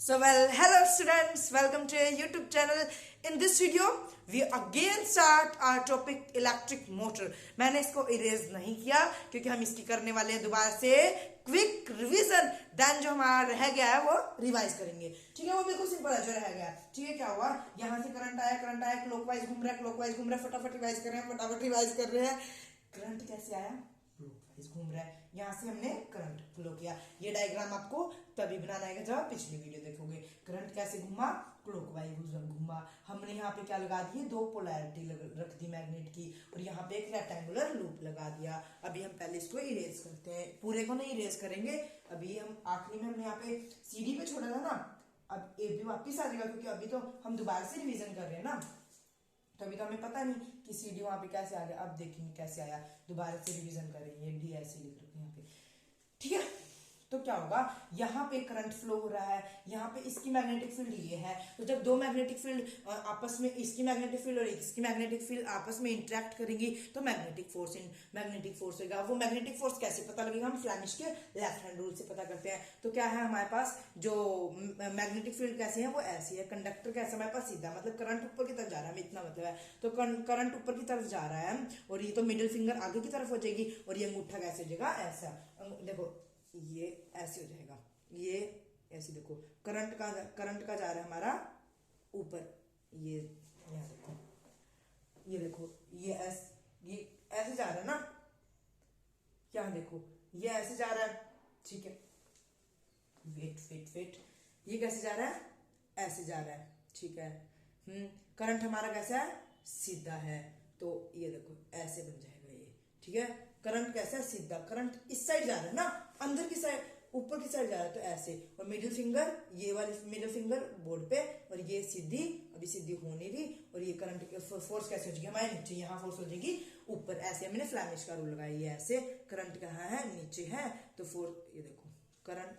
So well, hello students, welcome to our YouTube channel. In this video, we again start our topic electric motor. मैंने इसको erase नहीं किया क्योंकि हम इसकी करने वाले हैं दोबारा से क्विक रिवीजन. देन जो हमारा रह गया है वो रिवाइज करेंगे. ठीक है, वो बिल्कुल सिंपल है जो रह गया. ठीक है, क्या हुआ, यहाँ से करंट आया क्लॉकवाइज घूम रहा है, फटाफट रिवाइज कर रहे हैं. करंट कैसे आया, क्लॉकवाइज घूम रहा है. यहाँ से हमने करंट फ्लो किया. ये डायग्राम आपको तभी बनाना है जब आप पिछली वीडियो देखोगे. करंट कैसे घूमा, क्लॉकवाइज घूमा. हमने यहाँ पे क्या लगा दिए, दो पोलैरिटी रख दी मैग्नेट की, और यहाँ पे एक रेक्टेंगुलर लूप लगा दिया. अभी हम पहले इसको इरेज करते हैं, पूरे को नहीं इरेज करेंगे. अभी हम आखिरी में हमने यहाँ पे सीडी पे छोड़ा था ना, अब ए भी वापिस आ जाएगा क्योंकि अभी तो हम दोबारा से रिविजन कर रहे हैं ना. तो अभी तो हमें पता नहीं कि सीडी वहां पे कैसे आ गया. अब देखेंगे कैसे आया, दोबारा से रिवीजन करेंगे. डी ऐसे लिख रखे हैं यहाँ पे. ठीक है, तो क्या होगा, यहाँ पे करंट फ्लो हो रहा है, यहाँ पे इसकी मैग्नेटिक फील्ड ये है. तो जब दो मैग्नेटिक फील्ड आपस में, इसकी मैग्नेटिक फील्ड और इसकी मैग्नेटिक फील्ड आपस में इंटरेक्ट करेंगी तो मैग्नेटिक फोर्स होगा. वो मैग्नेटिक फोर्स कैसे पता लगेगा, हम फ्लेमिश के लेफ्ट हैंड रूल से पता करते हैं. तो क्या है हमारे पास, जो मैग्नेटिक फील्ड कैसे है वो ऐसी है. कंडक्टर कैसे हमारे पास सीधा, मतलब करंट ऊपर की तरफ जा रहा है, इतना मतलब है. तो करंट ऊपर की तरफ जा रहा है, और ये तो मिडिल फिंगर आगे की तरफ हो जाएगी, और ये अंगूठा कैसे हो जाएगा, ऐसा. देखो ये ऐसे हो जाएगा, ये ऐसे. देखो करंट का जा रहा है हमारा ऊपर, ये यहाँ देखो, ये देखो, ये ऐसे जा रहा है ना. क्या देखो, ये ऐसे जा रहा है. ठीक है, वेट, ये कैसे जा रहा है, ऐसे जा रहा है. ठीक है, करंट हमारा कैसा है, सीधा है. तो ये देखो ऐसे बन जाएगा ये. ठीक है, करंट कैसा है, सीधा. करंट इस साइड जा रहा है ना, अंदर की साइड, ऊपर की साइड जा रहा है, तो ऐसे. और मिडिल फिंगर, ये वाली मिडिल फिंगर बोर्ड पे, और ये सीधी, अभी सीधी हो नहीं रही. और ये करंट फोर्स कैसे हो जाएगी हमारे नीचे, यहाँ फोर्स हो जाएगी ऊपर. ऐसे हमने फ्लैमिश का रूल लगाया. ये ऐसे, करंट कहाँ है, नीचे है, तो फोर्स, ये देखो करंट,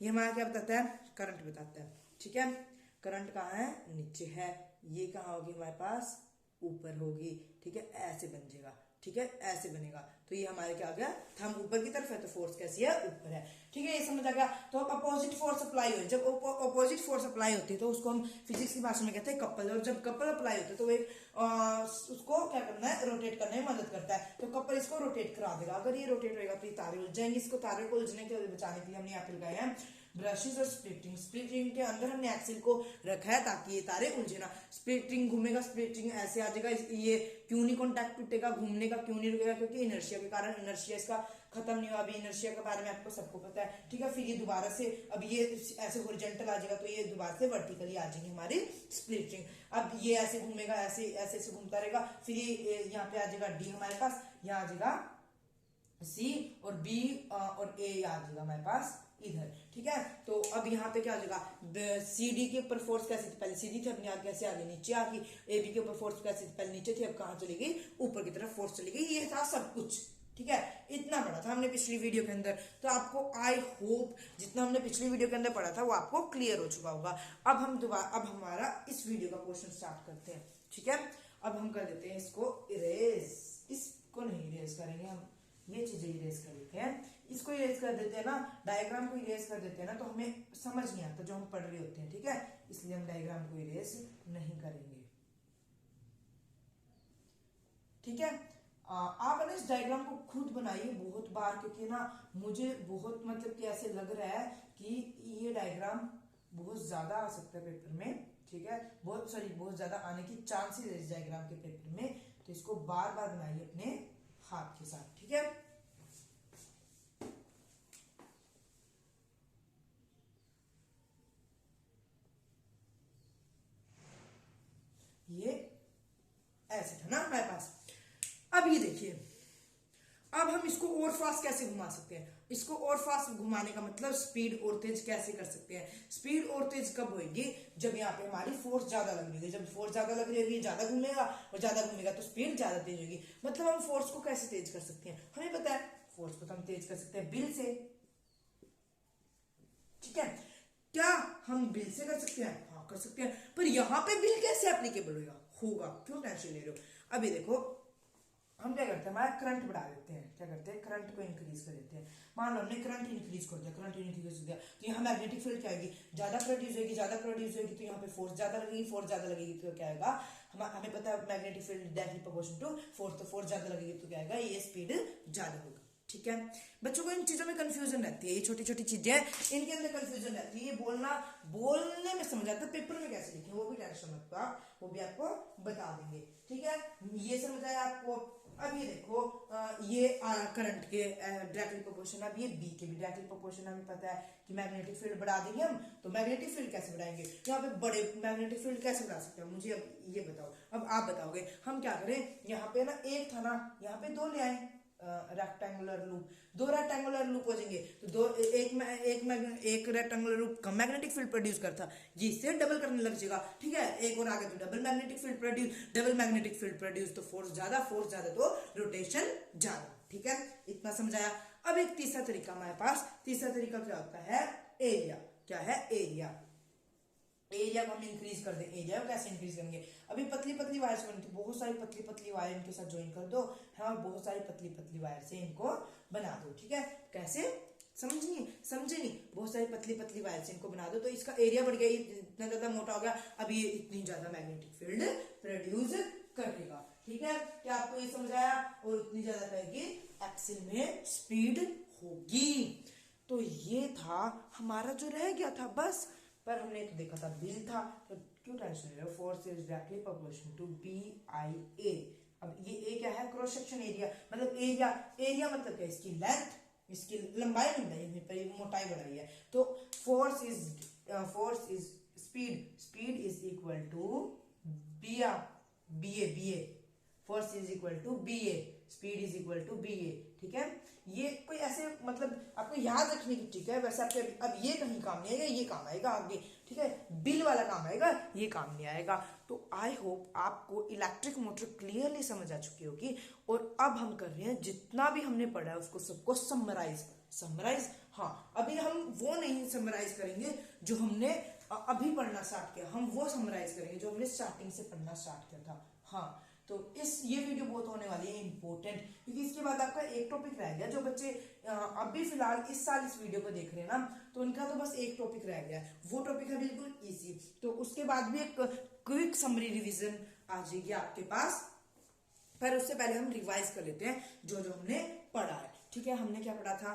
ये हमारा क्या बताता है, करंट बताता है. ठीक है, करंट कहाँ है, नीचे है. ये कहाँ होगी हमारे पास, ऊपर होगी. ठीक है, ऐसे बन जाएगा. ठीक है, ऐसे बनेगा. तो ये हमारे क्या आ गया, थंब ऊपर की तरफ है तो फोर्स कैसी है, ऊपर है. ठीक है, ये समझ आ गया. तो अब अपोजिट फोर्स अप्लाई हो, जब अपोजिट फोर्स अप्लाई होती है तो उसको हम फिजिक्स की भाषा में कहते हैं कपल. और जब कपल अप्लाई होता है तो उसको क्या करना है, रोटेट करने में मदद करता है. तो कपल इसको रोटेट करा देगा. अगर ये रोटेट होगा तो ये तारे उलझ जाएंगे. इसको तारे को उलझने के बचाने के लिए हमने यहाँ पे लगाए हैं ब्रशेस और स्प्लिट रिंग के अंदर हमने एक्सिल को रखा है ताकि ये तारे उलझे ना. स्प्लिट रिंग घूमेगा, स्प्लिट रिंग ऐसे आ जाएगा. ये क्यों नहीं कॉन्टैक्ट टूटेगा, घूमने का क्यों नहीं रुकेगा, क्योंकि इनर्शिया के कारण. इनर्शिया इसका खत्म नहीं हुआ अभी, इनर्शिया के बारे में आपको सबको पता है. ठीक है, फिर ये दोबारा से, अब ये ऐसे हॉरिजॉन्टल आ जाएगा तो ये दोबारा से वर्टिकली आ जाएंगे हमारी स्प्लिट रिंग. अब ये ऐसे घूमेगा, ऐसे घूमता रहेगा. फिर ये यहाँ पे आ जाएगा डी हमारे पास, यहाँ आ जाएगा सी, और बी और ए आ जाएगा हमारे पास इधर. ठीक है, तो अब यहाँ पे क्या हो जाएगा, सी डी के ऊपर फोर्स कैसे थी, पहले सीधी थी, अपने आप कैसे आगे नीचे आ गई. ए बी के ऊपर फोर्स कैसे थी, पहले नीचे थी, अब कहाँ चली गई, ऊपर की तरफ फोर्स चली गई. ये था सब कुछ. ठीक है, इतना पढ़ा था हमने पिछली वीडियो के अंदर. तो आपको आई होप जितना हमने पिछली वीडियो के अंदर पढ़ा था वो आपको क्लियर हो चुका होगा. अब हमारा इस वीडियो का पोर्शन स्टार्ट करते हैं. ठीक है, अब हम कर देते हैं इसको इरेज. इसको नहीं इरेज करेंगे हम, ये चीजें इरेज कर देते हैं. इसको इरेज कर देते हैं ना, डायग्राम को इरेज कर देते हैं ना, तो हमें समझ नहीं आता जो हम पढ़ रहे होते हैं. ठीक है, इसलिए हम डायग्राम को इरेज नहीं करेंगे. ठीक है, आप ना इस डायग्राम को खुद बनाइए बहुत बार, क्योंकि ना मुझे बहुत मतलब कि ऐसे लग रहा है कि ये डायग्राम बहुत ज्यादा आ सकता है पेपर में. ठीक है, बहुत ज्यादा आने की चांसेस है इस डायग्राम के पेपर में. तो इसको बार बार बनाइए अपने हाथ के साथ. ठीक है, ये ऐसे था ना हमारे पास. अब ये देखिए, अब हम इसको और फास्ट कैसे घुमा सकते हैं. इसको और फास्ट घुमाने का मतलब स्पीड और तेज कैसे कर सकते हैं. स्पीड और तेज कब होगी, जब यहाँ पे हमारी फोर्स ज्यादा लग रही है. जब फोर्स ज्यादा लग रही है, ज्यादा घूमेगा, और ज्यादा घूमेगा तो स्पीड ज्यादा तेज होगी. मतलब हम फोर्स को कैसे तेज कर सकते हैं, हमें पता है. फोर्स को तो हम तेज कर सकते हैं बिल से. ठीक है, क्या हम बिल से कर सकते हैं, हाँ कर सकते हैं. पर यहाँ पे बिल कैसे एप्लीकेबल होगा, क्यों टेंशन ले रहे हो. अभी देखो, हम क्या करते हैं, हमारा करंट बढ़ा देते हैं, क्या करते हैं, करंट को इंक्रीज कर देते हैं। मान लो हमने करंट इंक्रीज कर दिया, करंट इंक्रीज कर दिया, तो यहाँ मैग्नेटिक फील्ड क्या आएगी, ज्यादा प्रोड्यूस होगी, ज्यादा प्रोड्यूस होगी, तो यहाँ पे फोर्स ज्यादा लगेगी, फोर्स ज्यादा लगेगी तो क्या आएगा, हमें पता है magnetic field directly proportional to force, तो फोर्स ज्यादा लगेगी तो क्या आएगा, ये स्पीड ज्यादा होगा। ठीक है बच्चों को इन चीजों में कंफ्यूजन रहती है, ये छोटी छोटी चीजें इनके अंदर कंफ्यूजन रहती है, ये बोलने में समझ आता है, पेपर में कैसे लिखें वो भी टेंशन मत आप, वो भी आपको बता देंगे। ठीक है ये समझ आया आपको। अब ये देखो ये करंट के डायरेक्टली प्रोपोर्शन, अब ये बी के भी डायरेक्टली प्रोपोर्शन, हमें पता है कि मैग्नेटिक फील्ड बढ़ा देंगे हम, तो मैग्नेटिक फील्ड कैसे बढ़ाएंगे, यहाँ पे बड़े मैग्नेटिक फील्ड कैसे बढ़ा सकते हैं, मुझे अब ये बताओ, अब आप बताओगे हम क्या करें, यहाँ पे ना एक था ना, यहाँ पे दो ले आए रेक्टेंगुलर लूप, दो रेक्टेंगुलर लूप हो जाएंगे, तो दो एक रेक्टेंगुलर लूप कम मैग्नेटिक फील्ड प्रोड्यूस करता, ये इससे डबल करने लग जाएगा। ठीक है एक और आगे तो double magnetic field produce, double magnetic field produce तो फोर्स ज्यादा तो रोटेशन ज्यादा। ठीक है इतना समझाया। अब एक तीसरा तरीका हमारे पास, तीसरा तरीका क्या होता है, एरिया। क्या है, एरिया। एरिया को हम इंक्रीज कर दें, एरिया को कैसे इंक्रीज करेंगे, अभी पतली पतली वायर से बनती, बहुत सारी पतली पतली वायर इनके साथ ज्वाइन कर दो, हाँ बहुत सारी पतली पतली वायर से इनको बना दो। ठीक है कैसे, समझे नहीं, बहुत सारी पतली पतली वायर से इनको बना दो, तो इसका एरिया बढ़ गया, इतना ज्यादा मोटा हो गया, अब ये इतनी ज्यादा मैग्नेटिक फील्ड प्रोड्यूस करेगा। ठीक है क्या आपको ये समझ आया, और इतनी ज्यादा कहेगी एक्सिल में स्पीड होगी। तो ये था हमारा जो रह गया था बस, पर हमने तो देखा था बिल था, तो क्यों टेंशन ले रहे हो, force is directly proportional to B I A. अब ये ए क्या है, क्रॉस सेक्शन एरिया, मतलब एरिया मतलब क्या, इसकी लेंथ, इसकी लंबाई पर मोटाई बढ़ाई है, तो force is speed is equal to B A, force is equal to B A, speed is equal to B A. ठीक है ये कोई ऐसे मतलब आपको याद रखने की ट्रिक है, वैसे आपके अब ये कहीं काम नहीं आएगा, ये काम आएगा आगे। ठीक है बिल वाला काम आएगा, ये काम नहीं आएगा। तो आई होप आपको इलेक्ट्रिक मोटर क्लियरली समझ आ चुकी होगी, और अब हम कर रहे हैं जितना भी हमने पढ़ा है उसको सबको समराइज। हाँ अभी हम वो नहीं समराइज करेंगे जो हमने अभी पढ़ना स्टार्ट किया, हम वो समराइज करेंगे जो हमने स्टार्टिंग से पढ़ना स्टार्ट किया था। हाँ तो ये वीडियो बहुत होने वाली है इंपॉर्टेंट, क्योंकि इसके बाद आपका एक टॉपिक रह गया, जो बच्चे अभी फिलहाल इस साल इस वीडियो को देख रहे हैं ना, तो उनका तो बस एक टॉपिक रह गया है, वो टॉपिक है बिल्कुल इजी, तो उसके बाद भी एक क्विक समरी रिवीजन आ जाएगी आपके पास, पर उससे पहले हम रिवाइज कर लेते हैं जो जो हमने पढ़ा है। ठीक है हमने क्या पढ़ा था,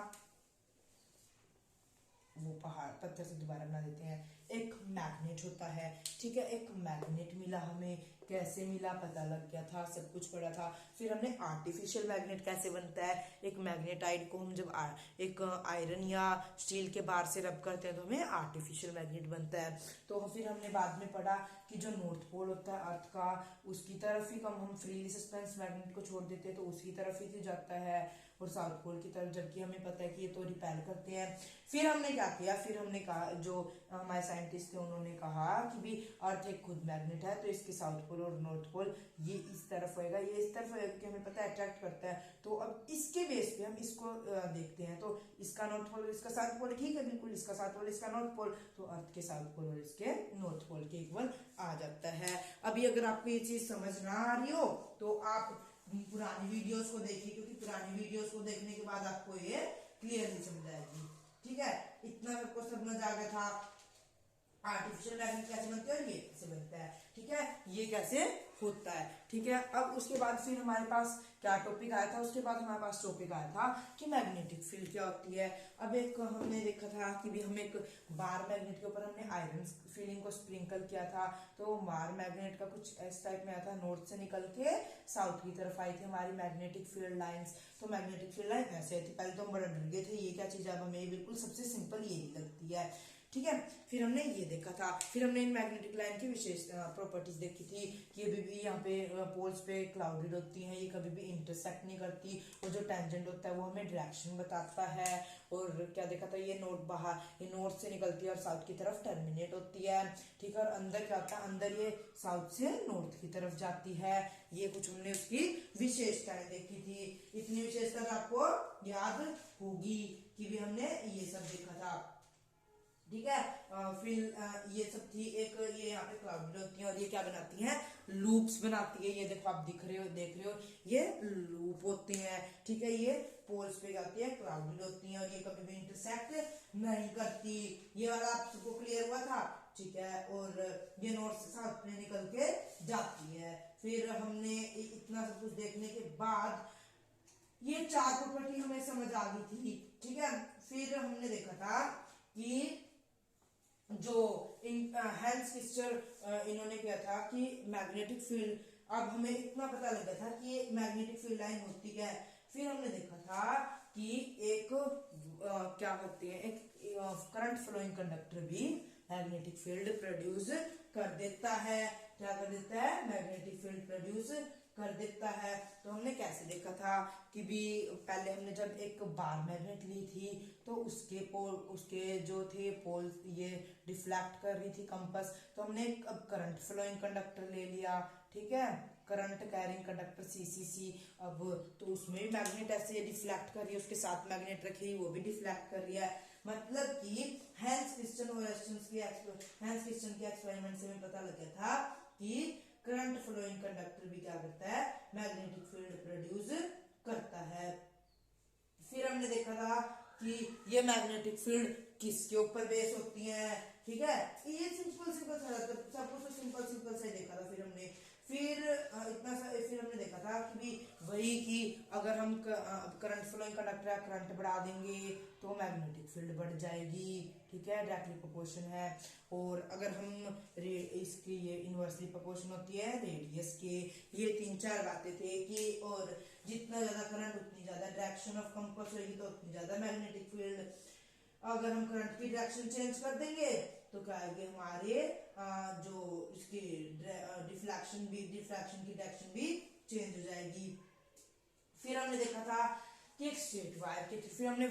वो पहाड़ पत्थर से दोबारा बना देते हैं, एक मैग्नेट होता है। ठीक है एक मैग्नेट मिला हमें, कैसे मिला पता लग गया था, सब कुछ पढ़ा था। फिर हमने आर्टिफिशियल मैग्नेट कैसे बनता है, एक मैग्नेटाइड को हम जब एक आयरन या स्टील के बार से रब करते हैं तो हमें आर्टिफिशियल मैग्नेट बनता है। तो फिर हमने बाद में पढ़ा कि जो नॉर्थ पोल होता है अर्थ का, उसकी तरफ ही हम फ्रीली सस्पेंस मैग्नेट को छोड़ देते हैं तो उसकी तरफ ही जाता है, और साउथ पोल की तरफ, जबकि हमें पता है कि ये तो रिपेल करते हैं। फिर हमने क्या किया, फिर हमने कहा, जो हमारे साइंटिस्ट थे उन्होंने कहा कि भी अर्थ एक खुद मैग्नेट है, तो इसके साउथ पोल और नॉर्थ पोल ये इस तरफ होएगा, ये इस तरफ होएगा, कि हमें पता है अट्रैक्ट करता है। तो अब इसके बेस पे हम इसको देखते हैं, तो इसका नॉर्थ पोल इसका साउथ पोल, ठीक है बिल्कुल इसका साउथ पोल इसका नॉर्थ पोल, तो अर्थ के साउथ पोल और इसके नॉर्थ पोल के इक्वल आ जाता है। अभी अगर आपको ये चीज समझ ना आ रही हो तो आप पुरानी वीडियोस को देखिए, क्योंकि पुरानी वीडियोस को देखने के बाद आपको ये क्लियरली समझ आएगी। ठीक है इतना सबको समझ आ गया था, आर्टिफिशियल मैग्नेट कैसे बनते हैं और ये कैसे बनता है। ठीक है ये कैसे होता है। ठीक है अब उसके बाद फिर हमारे पास क्या टॉपिक आया था, उसके बाद हमारे पास टॉपिक आया था कि मैग्नेटिक फील्ड क्या होती है। अब एक हमने देखा था कि भी हम एक बार मैग्नेट के ऊपर हमने आयरन फीलिंग को स्प्रिंकल किया था, तो बार मैग्नेट का कुछ इस टाइप में आया था, नॉर्थ से निकल के साउथ की तरफ आई थी हमारी मैग्नेटिक फील्ड लाइंस। तो मैग्नेटिक फील्ड लाइन ऐसे आई थी, पहले तो हम बड़ा डर गए थे ये क्या चीज है, अब हमें बिल्कुल सबसे सिंपल यही लगती है। ठीक है फिर हमने ये देखा था, फिर हमने इन मैग्नेटिक लाइन की विशेष प्रॉपर्टीज देखी थी कि अभी भी यहाँ पे पोल्स पे क्लाउडेड होती हैं, ये कभी भी इंटरसेक्ट नहीं करती, और जो टेंजेंट होता है वो हमें डायरेक्शन बताता है। और क्या देखा था, ये नॉर्थ से निकलती है और साउथ की तरफ टर्मिनेट होती है। ठीक है और अंदर क्या होता है, अंदर ये साउथ से नॉर्थ की तरफ जाती है। ये कुछ हमने उसकी विशेषताएं देखी थी, इतनी विशेषता आपको याद होगी कि भी हमने ये सब देखा था। ठीक है फिर ये सब थी, एक ये यहाँ पे क्लाउडेड होती हैं और ये क्या बनाती हैं, लूप्स बनाती है। ये देखो आप देख रहे हो ये लूप होते हैं, ठीक है। ये पोल्स पे जाती है, क्राउडेड होती हैं और ये कभी भी इंटरसेक्ट नहीं करती। ये वाला आप सबको क्लियर हुआ था, ठीक है। और ये नॉर्थ से साउथ में निकल के जाती है। फिर हमने इतना सब कुछ देखने के बाद ये 4 प्रॉपर्टी हमें समझ आ गई थी, ठीक है। फिर हमने देखा था कि जो हेंस किस्टर इन्होंने किया था कि मैग्नेटिक फील्ड, अब हमें इतना पता लगा था कि ये मैग्नेटिक फील्ड लाइन होती है। फिर हमने देखा था कि एक क्या करते हैं, एक करंट फ्लोइंग कंडक्टर भी मैग्नेटिक फील्ड प्रोड्यूस कर देता है। क्या कर देता है? मैग्नेटिक फील्ड प्रोड्यूस कर देता है। तो हमने कैसे देखा था कि भी पहले हमने जब एक बार मैग्नेट ली थी तो उसके जो थे पोल ये डिफ्लेक्ट कर रही थी कंपास, तो हमने अब करंट फ्लोइंग कंडक्टर ले लिया, ठीक है, करंट कैरिंग कंडक्टर सीसीसी। अब तो उसमें भी मैग्नेट ऐसे डिफ्लेक्ट कर रही है, उसके साथ मैग्नेट रखी वो भी डिफ्लेक्ट कर रही है। मतलब कि हेंस क्रिस्टन और हेंस क्रिस्टन के एक्सपेरिमेंट से हमें पता लग गया था कि करंट फ्लोइंग कंडक्टर भी क्या करता है? मैग्नेटिक फील्ड प्रोड्यूस करता है। फिर हमने देखा था कि ये मैग्नेटिक फील्ड किसके ऊपर बेस होती है, ठीक है। ये सिंपल सिंपल सा सब कुछ सिंपल सिंपल से देखा था। फिर हमने देखा था कि भी वही कि अगर हम करंट फ्लोइंग कंडक्टर करंट बढ़ा देंगे तो मैग्नेटिक फील्ड बढ़ जाएगी, ठीक है, डायरेक्टली प्रोपोर्शन है। और अगर हम इसकी ये इनवर्सली प्रोपोर्शन होती है रेडियस के। ये 3-4 बातें थे कि और जितना ज्यादा करंट उतनी ज्यादा डायरेक्शन ऑफ कंपास होगी तो उतनी ज्यादा मैग्नेटिक फील्ड। अगर हम करंट की डायरेक्शन चेंज कर देंगे तो क्या आएगी हमारे जो इसकी डिफ्लेक्शन की डायरेक्शन भी चेंज हो जाएगी। फिर हमने देखा था कि एक स्ट्रेट वायर के थ्रू, फिर हमने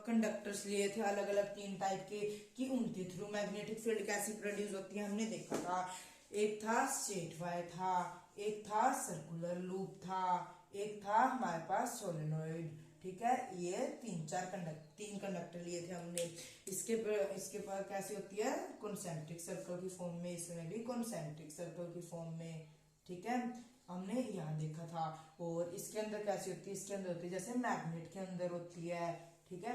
कंडक्टर्स लिए थे अलग अलग 3 टाइप के कि उनके थ्रू मैग्नेटिक फील्ड कैसी प्रोड्यूस होती है हमने देखा था। एक था स्ट्रेट वायर था, एक था सर्कुलर लूप था, एक था हमारे पास सोलेनोइड, ठीक है। ये 3 कंडक्टर लिए थे हमने। इसके पर कैसी होती है? कॉन्सेंट्रिक सर्कल की फॉर्म में, इसमें भी कॉन्सेंट्रिक सर्कल की फॉर्म में, ठीक है, हमने यहाँ देखा था। और इसके अंदर कैसी होती है? इसके अंदर होती है जैसे मैग्नेट के अंदर होती है, ठीक है,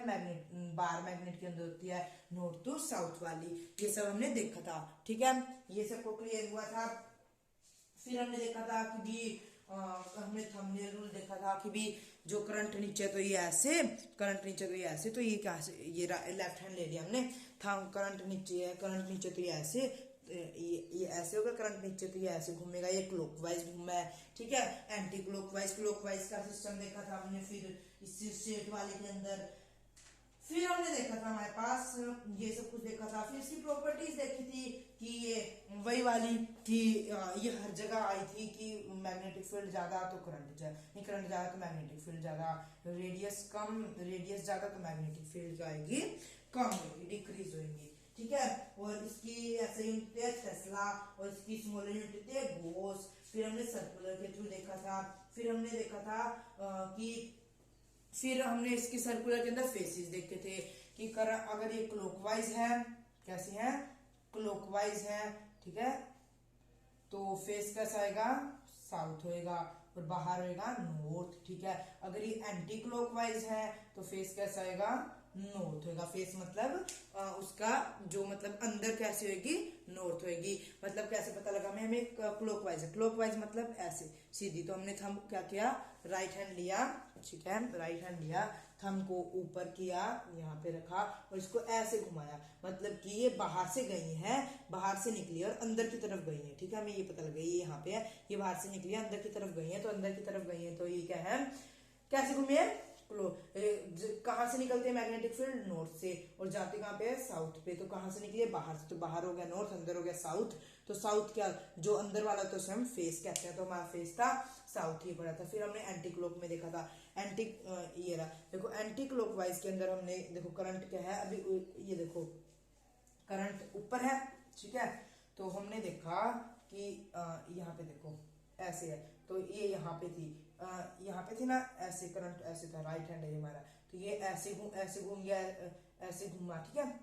बार मैग्नेट के अंदर होती है नॉर्थ टू साउथ वाली। ये सब हमने देखा था, ठीक है, ये सबको क्लियर हुआ था। फिर हमने देखा था कि भी हमने थंबनेल रूल देखा था कि भी जो करंट नीचे तो ये ऐसे, करंट नीचे तो ये ऐसे, तो ये क्या से ये लेफ्ट हैंड ले लिया हमने। करंट नीचे है, करंट नीचे तो ये ऐसे, ये ऐसे होगा, करंट नीचे तो ये ऐसे घूमेगा, ये क्लॉकवाइज घूमा है, ठीक है, एंटी क्लॉकवाइज का सिस्टम देखा था हमने। फिर इस स्ट्रेट वाले के अंदर फिर हमने देखा था हमारे पास ये सब कुछ देखा था। फिर इसकी प्रॉपर्टीज देखी थी कि ये वही वाली कि ये हर जगह आई थी कि मैग्नेटिक फील्ड ज्यादा तो करंट ज्यादा तो मैग्नेटिक फील्ड ज्यादा, रेडियस ज्यादा तो मैग्नेटिक फील्ड आएगी कम होगी, डिक्रीज होगी, ठीक है। और इसकी ऐसे यूनिट है टेस्ला और इसकी स्मॉलर यूनिट है गोस। फिर हमने सर्कुलर के थ्रू देखा था। फिर हमने देखा था कि फिर हमने इसकी सर्कुलर के अंदर फेसेस देखे थे कि अगर ये क्लॉकवाइज है, कैसी है? क्लॉकवाइज है, ठीक है, तो फेस कैसा आएगा? साउथ होएगा और बाहर होएगा नॉर्थ, ठीक है। अगर ये एंटी क्लॉकवाइज है तो फेस कैसा आएगा? नॉर्थ होएगा। फेस मतलब उसका जो मतलब अंदर कैसे होगी? नॉर्थ होएगी। मतलब कैसे पता लगा हमें क्लॉकवाइज है, क्लॉकवाइज मतलब ऐसे सीधी। तो हमने थंब क्या किया? राइट हैंड लिया, ठीक है, राइट हैंड लिया, थंब को ऊपर किया, यहाँ पे रखा और इसको ऐसे घुमाया, मतलब कि ये बाहर से गई है, बाहर से निकली है और अंदर की तरफ गई है, ठीक है। हमें ये पता लग गया ये यहाँ पे है, ये बाहर से निकली है, अंदर की तरफ गई है, तो अंदर की तरफ गई है तो ये क्या है? कैसे घूमी है? कहां से निकलते हैं मैग्नेटिक फील्ड? नॉर्थ से, और जाते कहां पे है? साउथ पे। तो कहां से निकली है? बाहर से, तो बाहर हो गया नॉर्थ, अंदर हो गया साउथ। तो साउथ क्या, जो अंदर वाला तो हम फेस कहते हैं, तो हमारा फेस था साउथ ही पड़ा था। फिर हमने एंटी क्लॉक में देखा था, ये रहा देखो, एंटी क्लॉकवाइज के अंदर हमने देखो करंट क्या है, अभी ये देखो करंट ऊपर है, ठीक है। तो हमने देखा कि यहाँ पे देखो ऐसे है, तो ये यहाँ पे थी, यहाँ पे थी ना ऐसे, करंट ऐसे था, राइट हैंड है हमारा, तो ये ऐसे घूम गया, ऐसे घूमा, ठीक है,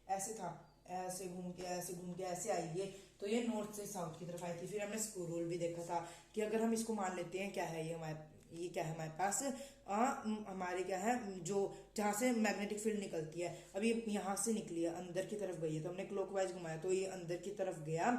ऐसे था, ऐसे घूम के ऐसे आई ये, तो ये नॉर्थ से साउथ की तरफ आई थी। फिर हमने स्क्रू रूल भी देखा था कि अगर हम इसको मान लेते हैं क्या है ये क्या है हमारे पास हमारे क्या है जो जहाँ से मैग्नेटिक फील्ड निकलती है, अब ये यहाँ से निकली है अंदर की तरफ गई है, तो हमने क्लॉकवाइज घुमाया तो ये अंदर की तरफ गया,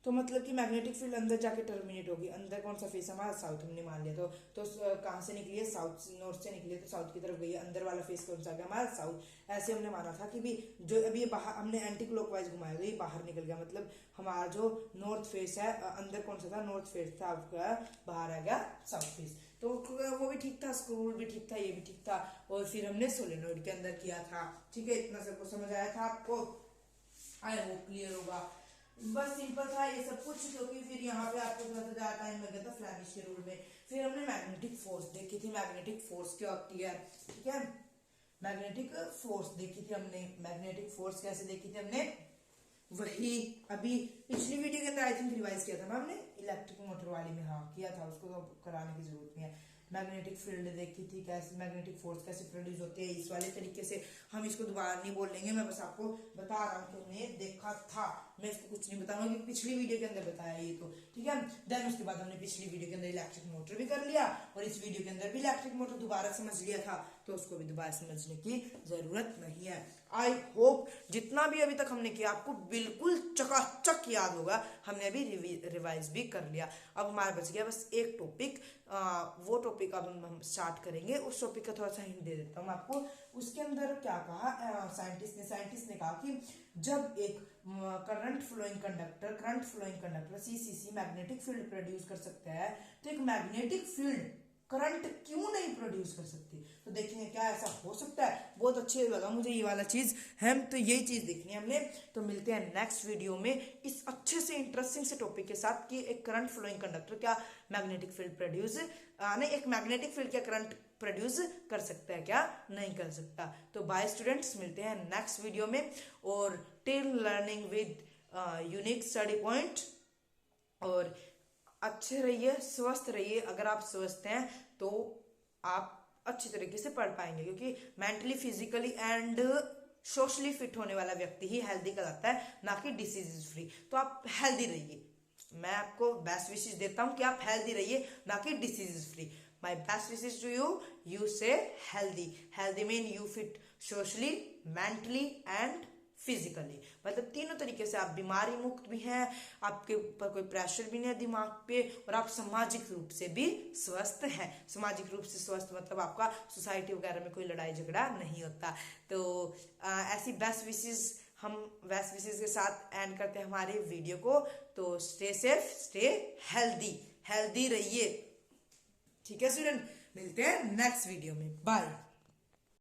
तो मतलब कि मैग्नेटिक फील्ड अंदर जाके टर्मिनेट होगी। अंदर कौन सा फेस हमारा साउथ हमने मान लिया, तो कहाँ से निकली है साउथ, नॉर्थ से निकली है तो साउथ की तरफ गई है, अंदर वाला फेस कौन सा गया हमारा साउथ। ऐसे हमने माना था कि भी जो अभी ये बाहर हमने एंटी क्लॉकवाइज घुमाया तो ये बाहर निकल गया, मतलब हमारा जो नॉर्थ फेस है अंदर कौन सा था नॉर्थ फेस था, आपका बाहर आ गया साउथ फेस। तो वो भी ठीक था, स्क्रू भी ठीक था, ये भी ठीक था। और फिर हमने सोलेनोइड के अंदर किया था। ठीक है, इतना सबको समझ आया था आपको, आई होप क्लियर होगा। बस सिंपल था ये सब कुछ, क्योंकि फिर यहाँ पे आपको थोड़ा सा ज्यादा टाइम लग गया था फ्लैमिश के रूल में। फिर हमने मैग्नेटिक फोर्स देखी थी, मैग्नेटिक फोर्स क्या होती है, ठीक है, मैग्नेटिक फोर्स देखी थी हमने। मैग्नेटिक फोर्स कैसे देखी थी हमने, वही अभी पिछली वीडियो के अंदर आई थिंक रिवाइज किया था ना हमने, इलेक्ट्रिक मोटर वाली में, हाँ किया था, उसको तो कराने की जरूरत नहीं है। मैग्नेटिक फील्ड देखी थी कैसे, मैग्नेटिक फोर्स कैसे प्रोड्यूस होती है, इस वाले तरीके से हम इसको दोबारा नहीं बोल लेंगे, मैं बस आपको बता रहा हूँ कि हमने देखा था, मैं इसको कुछ नहीं बताऊंगा क्योंकि पिछली वीडियो के अंदर बताया ये तो, ठीक है। देन उसके बाद हमने पिछली वीडियो के अंदर इलेक्ट्रिक मोटर भी कर लिया और इस वीडियो के अंदर भी इलेक्ट्रिक मोटर दोबारा समझ लिया था, तो उसको भी दोबारा समझने की जरूरत नहीं है। आई होप जितना भी अभी तक हमने किया आपको बिल्कुल चकाचक याद होगा, हमने अभी रिवाइज भी कर लिया। अब हमारा बच गया बस एक टॉपिक, वो टॉपिक अब हम स्टार्ट करेंगे। उस टॉपिक का थोड़ा सा हिंट दे देता हूँ आपको। उसके अंदर क्या कहा साइंटिस्ट ने कहा कि जब एक करंट फ्लोइंग कंडक्टर सीसीसी मैग्नेटिक फील्ड प्रोड्यूस कर सकता है, तो एक मैग्नेटिक फील्ड करंट क्यों नहीं प्रोड्यूस कर सकती। तो देखेंगे क्या ऐसा हो सकता है। बहुत अच्छे लगा मुझे ये वाला चीज, हम तो यही चीज देखनी है हमने। तो मिलते हैं नेक्स्ट वीडियो में इस अच्छे से इंटरेस्टिंग से टॉपिक के साथ कि एक करंट फ्लोइंग कंडक्टर क्या मैग्नेटिक फील्ड प्रोड्यूस नहीं, एक मैग्नेटिक फील्ड क्या करंट प्रोड्यूस कर सकता है क्या नहीं कर सकता। तो बाय स्टूडेंट्स, मिलते हैं नेक्स्ट वीडियो में। और till learning with unique study point, और अच्छे रहिए, स्वस्थ रहिए। अगर आप स्वस्थ हैं तो आप अच्छी तरीके से पढ़ पाएंगे, क्योंकि mentally physically and socially fit होने वाला व्यक्ति ही हेल्दी कहलाता है, ना कि डिसीज फ्री। तो आप हेल्दी रहिए, मैं आपको बेस्ट विशेष देता हूं कि आप हेल्दी रहिए, ना कि disease free. My best wishes to you, you से healthy mean you fit socially, mentally and physically, मतलब तीनों तरीके से आप बीमारी मुक्त भी हैं, आपके ऊपर कोई प्रेशर भी नहीं है दिमाग पे, और आप सामाजिक रूप से भी स्वस्थ हैं। सामाजिक रूप से स्वस्थ मतलब आपका सोसाइटी वगैरह में कोई लड़ाई झगड़ा नहीं होता। तो ऐसी बेस्ट विशेष के साथ एंड करते हैं हमारे वीडियो को। तो स्टे सेफ, स्टे हेल्दी रहिए। ठीक है स्टूडेंट, मिलते हैं नेक्स्ट वीडियो में, बाय।